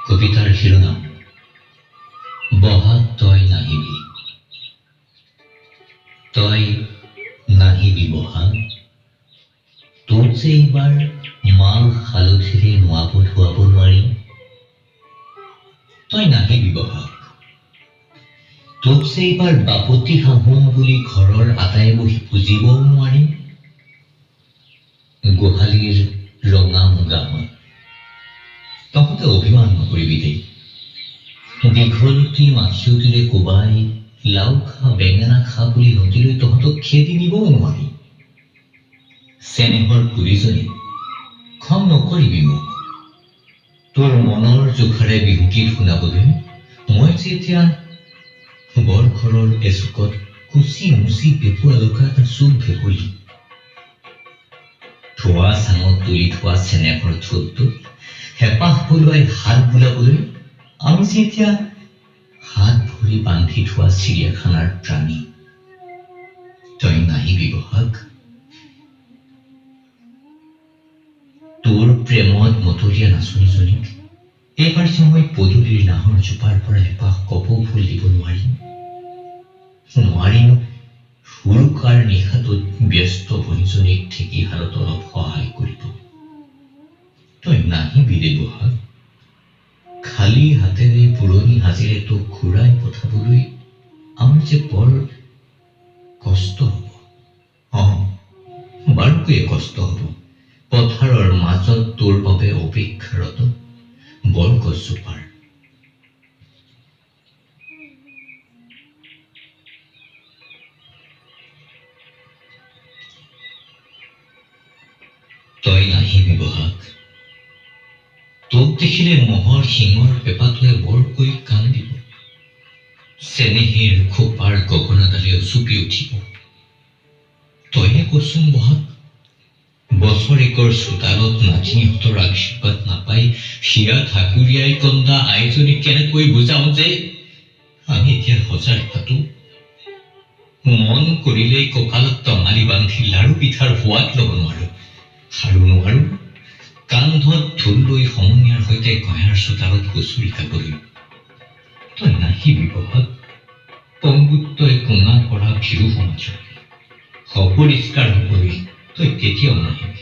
কবিতাৰ শিৰোনাম বহাগ তই নাহিবি। তই নাহিবি বহাগ, তোক যে এইবাৰ মাল হালধিৰে নোৱাব ধুৱাব নোৱাৰিম। তই নাহিবি বহাগ, তোক যে এইবাৰ বাপতি সাহোন বুলি ঘৰৰ আটাই বহি পুজিবও নোৱাৰিম। গোহালিৰ ৰঙা মুগামত তহঁতে অভিমান নকৰিবি দেই। দীঘলতি মাখিয়তিৰে কোবাই লাও খা বেঙেনা খা বুলি নদীলৈ তহঁতক খেদি নিবও নোৱাৰি। চেনেহৰ কুলিজনী, খং নকৰিবি মোক। তোৰ মনৰ জোখাৰে বিহুগীত শুনাবলৈ মই যে এতিয়া বৰ ঘৰৰ এচুকত কুচি মুচি পেপুৱা লগা এটা চুক ভেকুলী। ধোৱা চাঙত তুলি থোৱা চেনেহৰ থোপটোত হেঁপাহ পলোৱাই হাত বোলাবলৈ আমি যে এতিয়া হাত ভৰি বান্ধি থোৱা চিৰিয়াখানাৰ প্ৰাণী। তই নাহিবি বহাগ, তোৰ প্ৰেমত মতলীয়া নাচনীজনীক এইবাৰ যে মই পদূলিৰ নাহৰ জোপাৰ পৰা এপাহ কপৌ ফুল দিব নোৱাৰিম। উৰুকাৰ নিশাটোত ব্যস্ত ভনীজনীক ঢেঁকীশালত অলপ সহায় কৰিব। তই নাহিবি দে বহাগ, খালী হাতেৰে পুৰণি সাজিৰে তোক ঘূৰাই পঠাবলৈ আমাৰ যে বৰ কষ্ট হ'ব। বাৰুকৈয়ে কষ্ট হ'ব। পথাৰৰ মাজত তোৰ বাবে অপেক্ষাৰত বৰগছজোপাৰ। তই নাহিবি বহাগ, তোক দেখিলে মহৰ শিঙৰ পেপাটোৱে বৰকৈ কান্দিব। চেনেহীৰ খোপাৰ গগনাডালে উচুপি উঠিব। তইহে কচোন বহাগ, বছৰেকৰ চোতালত নাতিনীহঁতৰ আশীৰ্বাদ নাপাই শিৰা ঠাকুৰীয়াই কন্দা আইজনীক কেনেকৈ বুজাওঁ যে আমি এতিয়া সজাৰ ভাতো। মন কৰিলেই কঁকালত টঙালি বান্ধি লাৰু পিঠাৰ সোৱাদ ল'ব নোৱাৰো। আৰু নোৱাৰো কান্ধত ঢোল লৈ সমনীয়াৰ সৈতে গয়াৰ চোতালত হুঁচৰি গাবলৈ। তই নাহিবি বহাগ, পংগুত্বই কোঙা কৰা ভিৰু সমাজত সপৰিষ্কাৰ হ'বলৈ তই কেতিয়াও নাহিবি।